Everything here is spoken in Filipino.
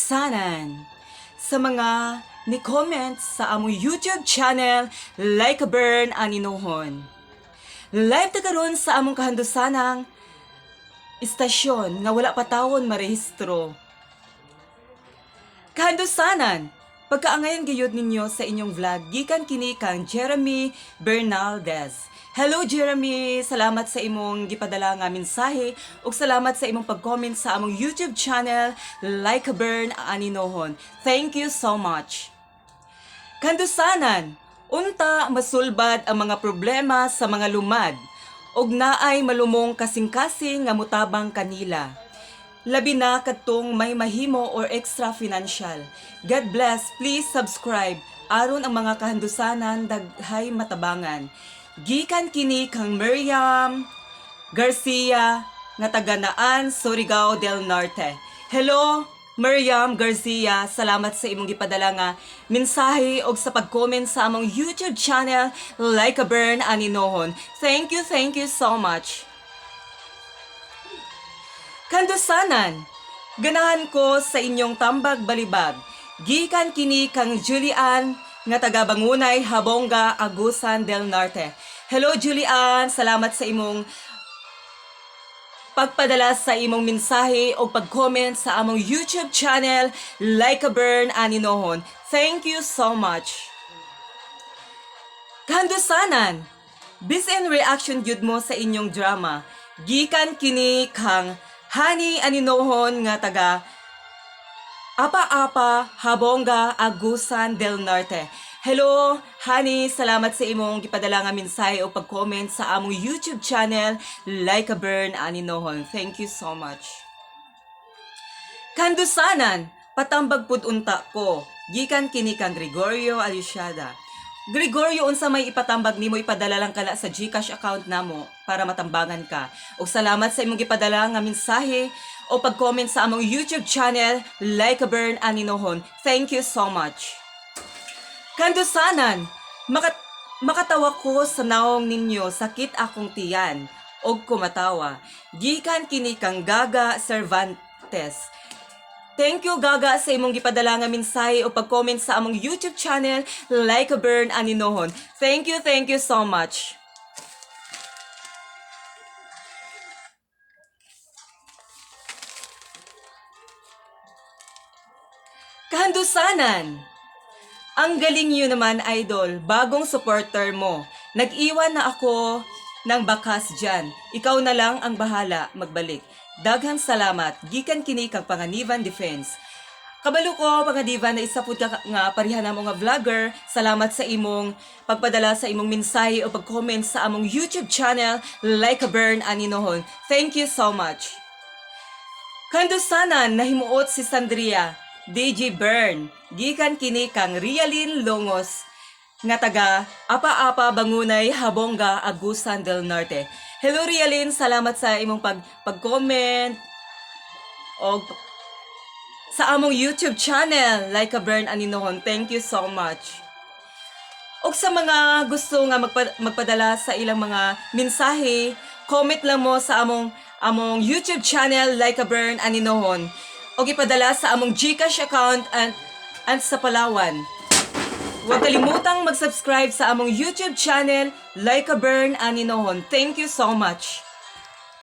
Kandusanan sa mga ni-comment sa among YouTube channel Like a Burn Aninohon. Live ta karon sa among kahandusanang istasyon nga wala pa tawon marehistro. Kahandusanan, pagkaangayan gayud ninyo sa inyong vlog gikan kini kang Jeremy Bernaldez. Hello Jeremy, salamat sa imong gipadala nga mensahe ug salamat sa imong pag-comment sa among YouTube channel Like a Burn Aninohon. Thank you so much. Kandusanan, unta masulbad ang mga problema sa mga lumad ug naay malumong kasing-kasing nga mutabang kanila. Labi na kadtong may mahimo or extra financial. God bless, please subscribe aron ang mga kahandusanan daghay matabangan. Gikan kini kang Miriam Garcia nga taga-Naan, Surigao del Norte. Hello Miriam Garcia, salamat sa imong gipadala nga mensahe og sa pag-comment sa among YouTube channel Like a Burn Aninohon. Thank you so much. Kandusanan, ganahan ko sa inyong tambag balibag. Gikan kini kang Julian nga taga Bangunay, Habonga, Agusan del Norte. Hello Julian, salamat sa imong pagpadala sa imong mensahe o pag-comment sa among YouTube channel Like a Burn Aninohon. Thank you so much. Kandusanan, bisan reaction gyud mo sa inyong drama. Gikan kini kang Hani Aninohon nga taga Apa-Apa, Habonga, Agusan del Norte. Hello, Honey, salamat sa imong gipadala nga mensahe o pag-comment sa among YouTube channel Like a Burn Aninohon. Thank you so much. Kandusanan, patambag pud unta ko. Gikan kini kang Gregorio Aliciada. Gregorio, unsa may ipatambag nimo, ipadala lang kala sa GCash account namo para matambangan ka. Ug salamat sa imong gipadala nga mensahe o pag-comment sa among YouTube channel Like a Burn Aninohon. Thank you so much. Kandusanan, makatawa ko sa naong ninyo, sakit akong tiyan og kumatawa. Gikan kini kang Gaga Cervantes. Thank you Gaga sa imong gipadala nga mensahe o pag-comment sa among YouTube channel Like a Burn Aninohon. Thank you so much. Kahandusanan, ang galing nyo naman idol, bagong supporter mo. Nag-iwan na ako ng bakas dyan. Ikaw na lang ang bahala magbalik. Daghang salamat, gikan kini kang Panganiban Defense. Kabalo ko, Panganiban, na isa po ka nga parihan na mga vlogger. Salamat sa imong pagpadala sa imong mensahe o pag-comment sa among YouTube channel Like a Burn Aninohon. Thank you so much. Kandusanan, nahimuot si Sandria DJ Burn, gikan kini kang Rialin Longos nga taga Apa-Apa, Bangunay, Habonga, Agusan del Norte. Hello Rialin, salamat sa imong pag-comment o sa among YouTube channel Like a Burn Aninohon. Thank you so much. O sa mga gusto nga magpadala sa ilang mga mensahe, comment lang mo sa among YouTube channel Like a Burn Aninohon o ipadala sa among GCash account and sa Palawan. Huwag kalimutang mag-subscribe sa among YouTube channel Like a Burn Aninohon. Thank you so much.